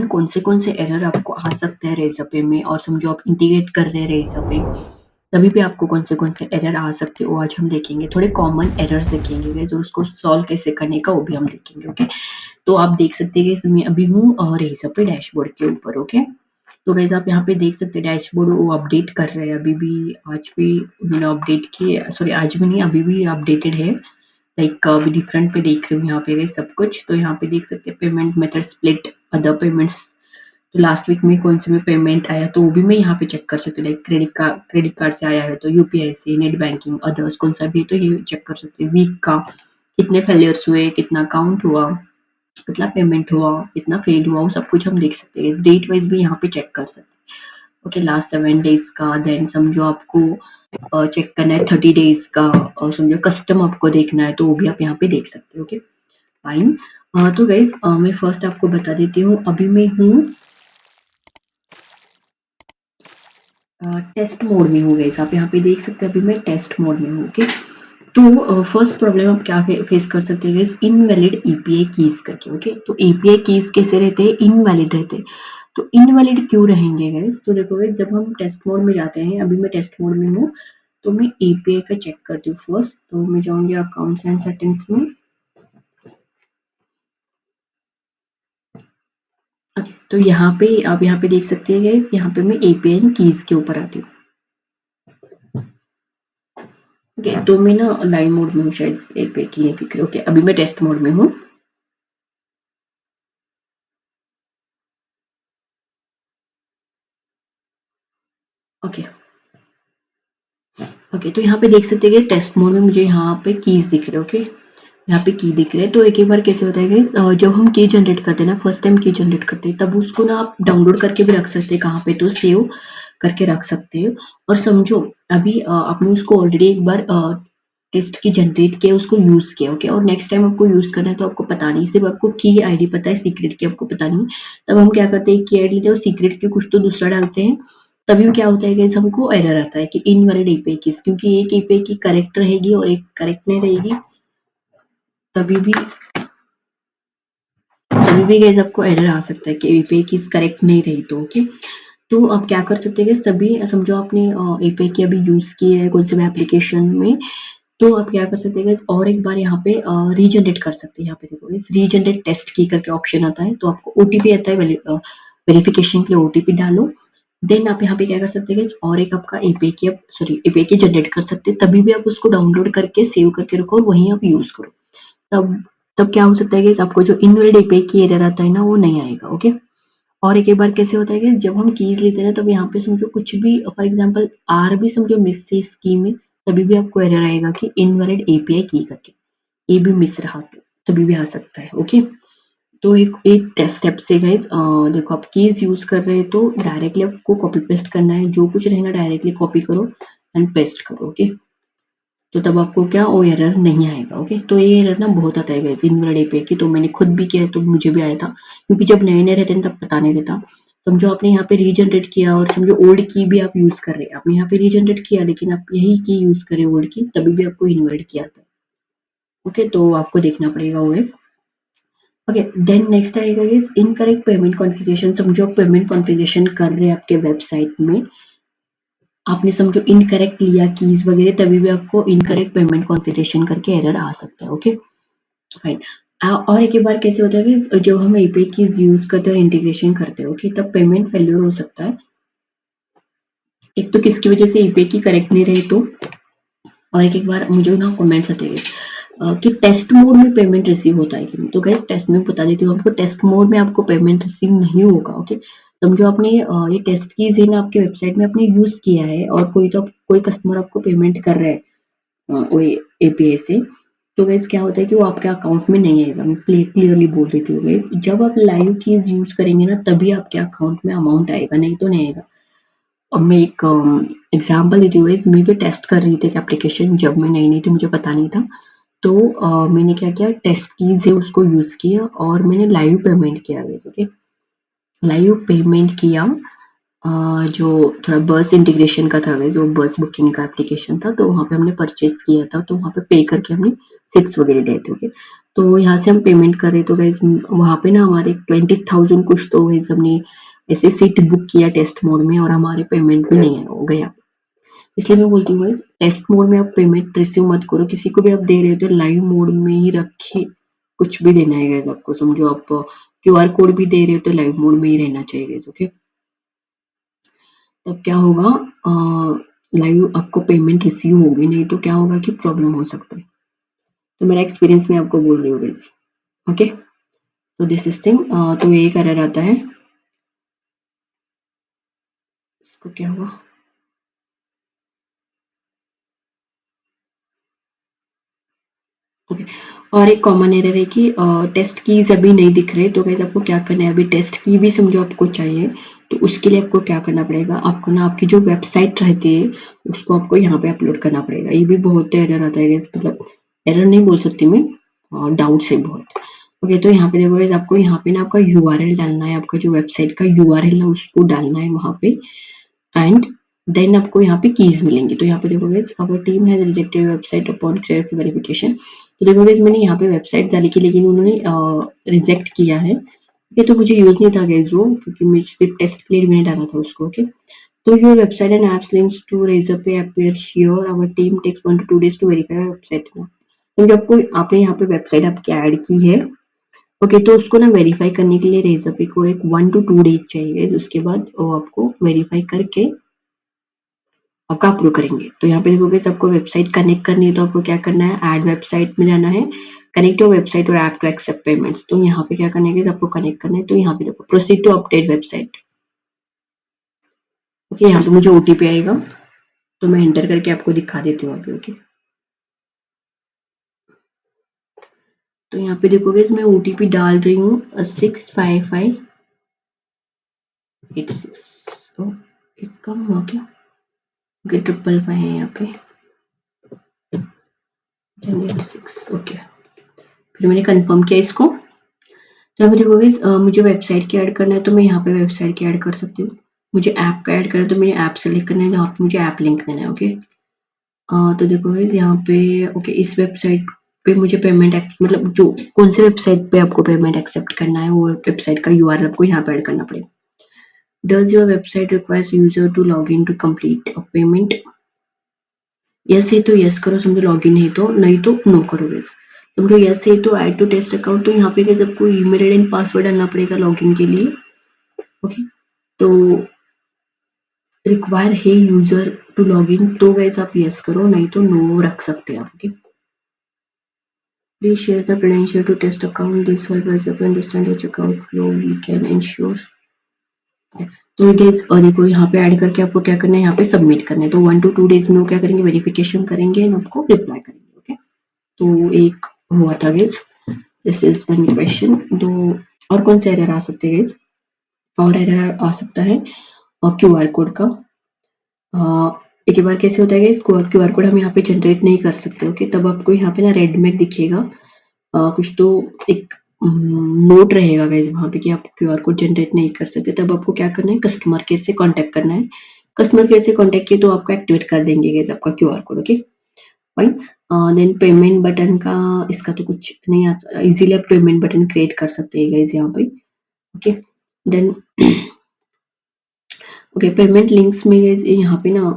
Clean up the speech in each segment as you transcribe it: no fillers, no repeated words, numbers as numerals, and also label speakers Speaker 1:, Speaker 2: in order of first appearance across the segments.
Speaker 1: Common कौन से error आपको आ सकते हैं रेज़र में, और समझो आप इंटीग्रेट कर रहे हैं रेज़र पे, तभी भी आपको कौन से एरर आ सकते हैं वो आज हम देखेंगे। थोड़े कॉमन एरर्स देखेंगे गाइस, और उसको सॉल्व कैसे करने का वो भी हम देखेंगे। ओके, तो आप देख सकते हैं कि मैं अभी हूँ रेज़र पे डैशबोर्ड के ऊपर। ओके, तो गाइस आप यहाँ पे देख सकते हैं डैशबोर्ड वो अपडेट कर रहे हैं अभी भी, आज भी उन्होंने अपडेट किए, सॉरी आज भी नहीं, अभी भी अपडेटेड है। लाइक अभी डिफरेंट पे देख रही हूँ यहाँ पे गाइस सब कुछ। तो यहाँ पे देख सकते हैं payment method split, other payments, तो लास्ट वीक में कौन से में पेमेंट आया तो वो भी मैं यहाँ पे चेक कर सकती हूँ। लाइक क्रेडिट कार्ड से आया है तो यूपीआई से, नेट बैंकिंग, अदर्स कौन सा भी है तो ये चेक कर सकते हैं। वीक का कितने फेलियर्स हुए, कितना काउंट हुआ, कितना पेमेंट हुआ, कितना फेल हुआ, वो सब कुछ हम देख सकते हैं। डेट वाइज भी यहाँ पे चेक कर सकते हैं। ओके, लास्ट 7 डेज का, देन समझो आपको चेक करना है 30 डेज का, और समझो कस्टम आपको देखना है तो वो भी आप यहाँ पे देख सकते हो। Okay fine. तो गाइज मैं फर्स्ट आपको बता देती हूँ, अभी मैं हूँ टेस्ट मोड में हूँ गाइस। आप यहाँ पे देख सकते हैं अभी मैं टेस्ट मोड में हूँ। ओके, तो फर्स्ट प्रॉब्लम आप क्या फेस कर सकते हैं गाइस, इनवैलिड एपीआई कीज करके। ओके, तो एपीआई कीज कैसे रहते हैं, इनवैलिड रहते हैं। तो इनवैलिड क्यों रहेंगे गाइस, तो देखो गाइस जब हम टेस्ट मोड में जाते हैं, अभी मैं टेस्ट मोड में हूँ, तो मैं एपीआई का चेक करती हूँ फर्स्ट। तो मैं जाऊंगी अकाउंट्स एंड सेटिंग्स में। ओके, तो यहाँ पे आप यहाँ पे देख सकते हैं गाइस, यहाँ पे मैं एपीआई कीज के ऊपर आती हूँ। ओके, तो मैं ना लाइव मोड में हूँ शायद, एपीआई की नहीं दिख रही। ओके, अभी मैं टेस्ट मोड में हूँ। ओके ओके, तो यहाँ पे देख सकते हैं कि टेस्ट मोड में मुझे यहाँ पे कीज दिख रहे हैं। ओके, यहाँ पे की दिख रहे हैं। तो एक एक बार कैसे होता है गाइस, जब हम की जनरेट करते हैं ना, फर्स्ट टाइम की जनरेट करते हैं, तब उसको ना आप डाउनलोड करके भी रख सकते हैं कहाँ पे, तो सेव करके रख सकते हो। और समझो अभी आपने उसको ऑलरेडी एक बार टेस्ट की जनरेट किया, उसको यूज किया। ओके, और नेक्स्ट टाइम आपको यूज करना है तो आपको पता नहीं, सिर्फ आपको की आईडी पता है, सीक्रेट की आपको पता नहीं। तब हम क्या करते हैं, की आईडी लेते हैं और सीक्रेट की कुछ तो दूसरा डालते हैं। तभी क्या होता है गाइस, हमको एरर आता है कि इनवैलिड एपीआई कीज, क्योंकि एक एपीआई की करेक्ट रहेगी और एक करेक्ट नहीं रहेगी, तभी भी गाइस आपको एरर आ सकता है कि एपीआई कीज करेक्ट नहीं रही तो। ओके, तो आप क्या कर सकते हैं, सभी समझो आपने एपीआई की अभी यूज की है कौन से भी एप्लीकेशन में, तो आप क्या कर सकते हैं गाइस, और एक बार यहाँ पे रीजनरेट कर सकते हैं। यहाँ पे देखो रीजनरेट टेस्ट की करके ऑप्शन आता है, तो आपको ओटीपी आता है, वेरिफिकेशन के लिए ओटीपी डालो। देन आप यहाँ पे क्या कर सकते हैं गाइस, और एक आपका एपीआई की, सॉरी एपीआई की जनरेट कर सकते हैं, तभी भी आप उसको डाउनलोड करके सेव करके रखो और वहीं आप यूज करो। तब तब क्या हो सकता है गाइस, आपको जो इनवैलिड एपीआई की एरर आता है ना, वो नहीं आएगा। ओके, और एक बार कैसे होता है कि जब हम कीज लेते हैं ना, तब यहाँ पे समझो कुछ भी, फॉर एग्जांपल आर भी समझो मिस से स्कीम में, तभी भी आपको एरर आएगा कि इनवैलिड एपीआई की करके, ए भी मिस रहा तो तभी भी आ सकता है। ओके, तो एक एक स्टेप से गाइज, देखो आप कीज यूज कर रहे हैं तो डायरेक्टली आपको कॉपी पेस्ट करना है, जो कुछ रहेगा डायरेक्टली कॉपी करो एंड पेस्ट करो। ओके, तो तब आपको क्या वो एरर नहीं आएगा। ओके, तो ये एरर ना बहुत आता है गाइस इनवैलिड एपीआई की, तो मैंने खुद भी किया है तो मुझे भी आया था, क्योंकि जब नए नए रहते हैं तब पता नहीं रहता। समझो आपने यहाँ पे रीजनरेट किया और समझो ओल्ड की भी आप यूज कर रहे हैं, आपने यहाँ पे रीजनरेट किया लेकिन आप यही की यूज करें ओल्ड की, तभी भी आपको इनवैलिड किया था। ओके, तो आपको देखना पड़ेगा वो एक। ओके, देन नेक्स्ट आएगा गाइस इनकरेक्ट पेमेंट कॉन्फ़िगरेशन। समझो आप पेमेंट कॉन्फ़िगरेशन कर रहे हैं आपके वेबसाइट में, आपने समझो इनकरेक्ट लिया कीज वगैरह, तभी भी आपको इनकरेक्ट पेमेंट कॉन्फ़िगरेशन करके एरर आ सकता है। Okay fine. और एक बार कैसे होता है कि जब हम एपीआई कीज यूज करते हैं, इंटीग्रेशन करते हैं, ओके, तब पेमेंट फेल्यूर हो सकता है। एक तो किसकी वजह से एपीआई की करेक्ट नहीं रही तो, और एक बार मुझे ना कमेंट्स आते हैं कि टेस्ट मोड में पेमेंट रिसीव होता है कि नहीं। तो गैस टेस्ट में बता देती हूँ आपको, टेस्ट मोड में आपको पेमेंट रिसीव नहीं होगा। ओके, समझो आपने ये टेस्ट कीज है ना आपके वेबसाइट में आपने यूज किया है, और कोई कस्टमर आपको पेमेंट कर रहा है वही एपीआई से, तो गाइस क्या होता है कि वो आपके अकाउंट में नहीं आएगा। मैं क्लियरली बोल देती हूँ गाइस, जब आप लाइव कीज यूज करेंगे ना, तभी आपके अकाउंट में अमाउंट आएगा, नहीं तो नहीं आएगा। अब मैं एक एग्जांपल देती हूँ गाइस, मैं भी टेस्ट कर रही थी एप्लीकेशन, जब मैं नई थी मुझे पता नहीं था, तो मैंने क्या किया, टेस्ट कीज है उसको यूज किया और मैंने लाइव पेमेंट किया गाइस। ओके, लाइव पेमेंट किया, जो थोड़ा बस इंटीग्रेशन का था गाइस, जो बस बुकिंग का एप्लीकेशन था, तो वहाँ पे हमने परचेज किया था, तो वहाँ पे पे करके हमने सीट्स वगैरह लिए थे। ओके, तो यहाँ से हम पेमेंट करें तो गाइस वहाँ पे ना हमारे 20,000 कुछ तो गाइस हमने ऐसे सीट बुक किया टेस्ट मोड में और हमारे पेमेंट भी नहीं हो गया। इसलिए मैं बोलती हूँ गाइस टेस्ट मोड में आप पेमेंट रिसीव मत करो, किसी को भी आप दे रहे हो तो लाइव मोड में ही रखे कुछ भी देना है गाइस आपको। समझो आप क्यूआर कोड भी दे रहे हो तो लाइव मोड में ही रहना चाहिए गाइस, ओके। तब क्या होगा, लाइव आपको पेमेंट रिसीव होगी, नहीं तो क्या होगा कि प्रॉब्लम हो सकता है। तो मेरा एक्सपीरियंस मैं आपको बोल रही हूँ गाइस, ओके। तो दिस इज थिंग, तो यही एरर आता है। इसको क्या हुआ, ओके। और एक कॉमन एरर है कि टेस्ट कीज अभी नहीं दिख रहे, तो गाइस आपको क्या करना है, अभी टेस्ट की भी समझो आपको चाहिए, तो उसके लिए आपको क्या करना पड़ेगा, आपको ना आपकी जो वेबसाइट रहती है उसको आपको यहाँ पे अपलोड करना पड़ेगा। ये भी बहुत एरर आता है गाइस, मतलब एरर नहीं बोल सकती मैं, डाउट से बहुत। ओके, तो यहाँ पे देखो गाइस आपको यहाँ पे ना आपका यूआरएल डालना है, आपका जो वेबसाइट का यूआरएल है उसको डालना है वहाँ पे, एंड देन आपको यहाँ पे कीज मिलेंगी। तो यहाँ पे देखो guys our team has rejected website upon clear verification. तो देखो गाइस मैंने यहाँ पे वेबसाइट डाली की, लेकिन उन्होंने रिजेक्ट किया है। ओके, तो मुझे यूज नहीं था गाइस वो, क्योंकि मैं सिर्फ टेस्ट के लिए मैंने डाला था उसको, ओके। तो your website and apps links to Razorpay appear here, our team takes 1 to 2 days to verify website. तो जब आपको आपने यहाँ पे वेबसाइट आपकी ऐड की है, ओके, तो उसको ना वेरीफाई करने के लिए रेजर पे को एक 1 to 2 days चाहिए, उसके बाद वो आपको वेरीफाई करके आपका अप्रूव करेंगे। तो यहाँ पे देखोगे सबको वेबसाइट कनेक्ट करनी है, तो आपको क्या करना है, ऐड वेबसाइट में जाना है, कनेक्ट योर वेबसाइट और ऐप टू एक्सेप्ट पेमेंट्स। तो यहाँ पे क्या करना है कि आपको कनेक्ट करना है, तो यहाँ पे देखो proceed to update website. Okay, यहाँ पे मुझे ओटीपी आएगा, तो मैं एंटर करके आपको दिखा देती हूँ अभी, ओके। तो यहाँ पे देखोगे मैं ओटीपी डाल रही हूँ 65586। एक कम हुआ क्या, ओके, 555 है यहाँ पे 86, ओके। फिर मैंने कंफर्म किया इसको। तो यहाँ पे देखोगे मुझे वेबसाइट की ऐड करना है, तो मैं यहाँ पे वेबसाइट की ऐड कर सकती हूँ। मुझे ऐप का ऐड करना है, तो मुझे ऐप सेलेक्ट करना है, जहाँ पे मुझे ऐप लिंक देना है, ओके। तो देखोगे यहाँ पे, ओके, इस वेबसाइट पे मुझे पेमेंट मतलब जो कौन से वेबसाइट पे आपको पेमेंट एक्सेप्ट करना है, वो वेबसाइट का यूआरएल आपको यहाँ पे ऐड करना पड़ेगा। Does your website requires user to log in to complete a payment? Yes है तो यस करो, समझो लॉगिन है तो, नहीं तो नो करोगे। समझो यस है तो ऐड टू टेस्ट अकाउंट, तो यहाँ पे कैसे आपको ईमेल आईडी एंड पासवर्ड डालना पड़ेगा लॉगिन के लिए, ओके। तो रिक्वायर है यूजर टू लॉगिन, तो गाइस आप यस करो, नहीं तो नो रख सकते हैं आप, okay. Please share the credential to test account, this help us to understand which account flow we can ensure. तो गाइस और देखो यहाँ पे ऐड करके आपको क्या करना है, यहाँ पे सबमिट करना है। तो 1 to 2 days में वो क्या करेंगे, वेरिफिकेशन करेंगे एंड आपको रिप्लाई करेंगे, ओके। तो एक हुआ था guys, this is one question. तो और कौन से एरर आ सकते हैं गाइस, और एरर आ सकता है और क्यूआर कोड का। एक बार कैसे होता है गाइस, क्यूआर कोड हम यहाँ पे जनरेट नहीं कर सकते, ओके। तब आपको यहाँ पे ना रेड में दिखेगा, कुछ तो एक नोट रहेगा गाइस वहाँ पे कि आप क्यूआर कोड जनरेट नहीं कर सकते। तब आपको क्या करना है, कस्टमर केयर से कांटेक्ट करना है। कस्टमर केयर से कांटेक्ट किए तो आपको एक्टिवेट कर देंगे गाइस आपका QR code, okay fine. Then payment button का, इसका तो कुछ नहीं आता, इजीली आप पेमेंट बटन क्रिएट कर सकते हैं गाइस यहाँ पे, okay. Then okay, payment links में गाइस यहाँ पे ना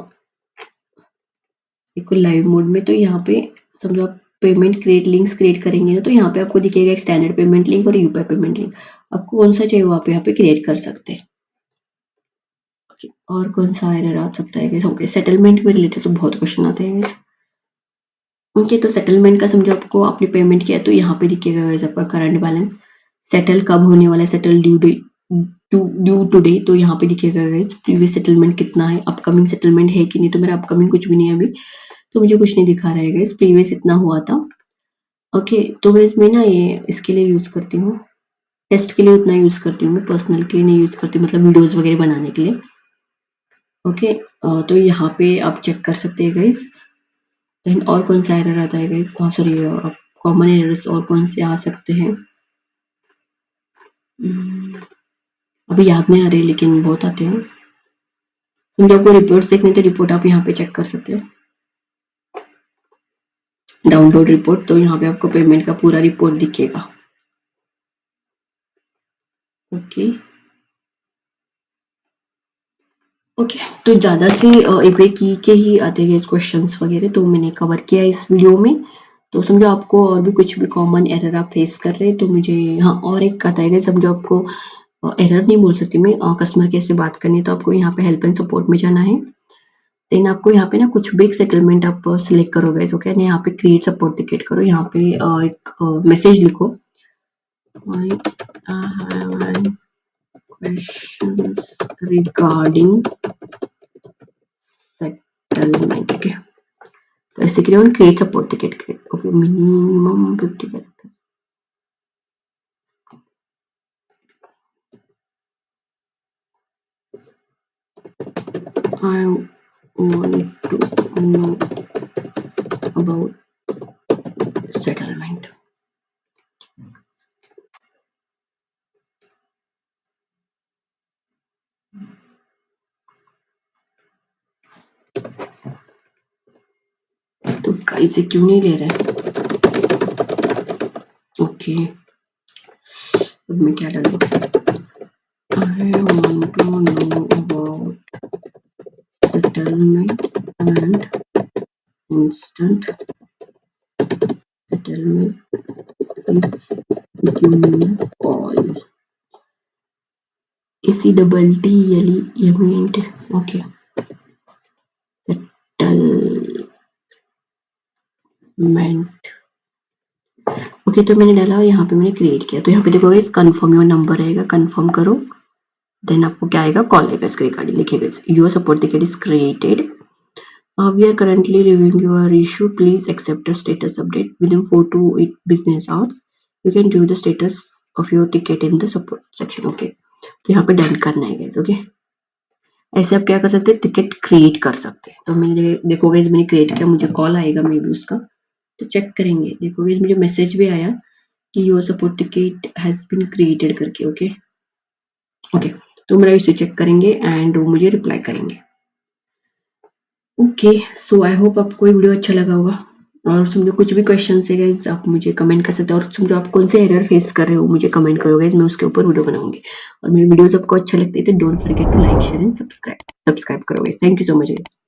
Speaker 1: देखो लाइव मोड में, तो यहाँ पे समझो आप पेमेंट क्रिएट लिंक्स क्रिएट करेंगे ना, तो यहाँ पे आपको दिखेगा एक स्टैंडर्ड पेमेंट लिंक और यूपीआई पेमेंट लिंक। आपको कौन सा चाहिए वो आप यहाँ पे क्रिएट कर सकते हैं, ओके। और कौन सा एरर आ सकता है गाइस, ओके, सेटलमेंट में रिलेटेड तो बहुत क्वेश्चन आते हैं गाइस, ओके। तो सेटलमेंट का समझो आपको आपने पेमेंट किया तो यहाँ पे दिखेगा गाइस आपका करंट बैलेंस, सेटल कब होने वाला है, सेटल ड्यू टुडे, तो यहाँ पे दिखेगा गाइस प्रीवियस सेटलमेंट कितना है, अपकमिंग सेटलमेंट है कि नहीं। तो मेरा अपकमिंग कुछ भी नहीं है अभी, तो मुझे कुछ नहीं दिखा रहा है गाइस, प्रीवियस इतना हुआ था, ओके। तो गाइस मैं ना ये इसके लिए यूज करती हूँ, टेस्ट के लिए उतना यूज करती हूँ मैं, पर्सनल के लिए नहीं यूज करती, मतलब वीडियोस वगैरह बनाने के लिए, ओके। तो यहाँ पे आप चेक कर सकते हैं गाइस। देन और कौन सा एरर आता है गाइस, सॉरी, कॉमन एरर्स और कौन से आ सकते हैं, अभी याद नहीं आ रही लेकिन बहुत आते हैं। समझो आपको रिपोर्ट्स देखने थे, रिपोर्ट आप यहाँ पे चेक कर सकते हैं, डाउनलोड रिपोर्ट, तो यहाँ पे आपको पेमेंट का पूरा रिपोर्ट दिखेगा। ओके ओके, तो ज़्यादा से एपीआई की के ही आते हैं क्वेश्चंस वगैरह, तो मैंने कवर किया इस वीडियो में। तो समझो आपको और भी कुछ भी कॉमन एरर आप फेस कर रहे हैं तो मुझे, हाँ, और एक आता है, समझो आपको एरर नहीं बोल सकती मैं, कस्टमर केयर से बात करनी है, तो आपको यहाँ पे हेल्प एंड सपोर्ट में जाना है। देन आपको यहाँ पे ना कुछ भी एक सेटलमेंट आप सिलेक्ट करोगे, ओके, यहाँ पे क्रिएट सपोर्ट टिकट करो, यहाँ पे एक मैसेज लिखो, I have questions regarding settlement, okay. तो ऐसे create create support ticket create, okay, minimum 50 characters. I want to know about settlement. तो इसे क्यों नहीं ले रहे? ओके, अब मैं क्या डालूं? I want to know about settlement and instant settlement if give me a call. ACTTLEMENT, okay, settlement, okay. तो मैंने डाला और यहाँ पे मैंने क्रिएट किया, तो यहाँ पे देखोगे कन्फर्म योर नंबर आएगा, कन्फर्म करो, देन आपको क्या आएगा, कॉल आएगा, इसके रिगार्डिंग लिखेगा your support ticket is created, we are currently reviewing your issue, please accept a status update within 4 to 8 business hours, you can view the status of your ticket in the support section, okay. तो यहाँ पे done करना है guys, okay. ऐसे आप क्या कर सकते हैं, टिकट क्रिएट कर सकते हैं। तो मैंने देखो गाइस मैंने क्रिएट किया, मुझे कॉल आएगा मे बी उसका, तो चेक करेंगे, देखो गाइस मुझे मैसेज भी आया कि your support ticket has been created करके, ओके ओके। तो मेरा इसे चेक करेंगे एंड वो मुझे रिप्लाई करेंगे, ओके। सो आई होप आपको ये वीडियो अच्छा लगा होगा, और समझो कुछ भी क्वेश्चन है गाइस आप मुझे कमेंट कर सकते हो, और समझो आप कौन से एरर फेस कर रहे हो मुझे कमेंट करो गाइस, मैं उसके ऊपर वीडियो बनाऊंगी। और मेरी वीडियोस आपको अच्छे लगते हैं तो don't forget to like share and subscribe करो guys. Thank you so much guys.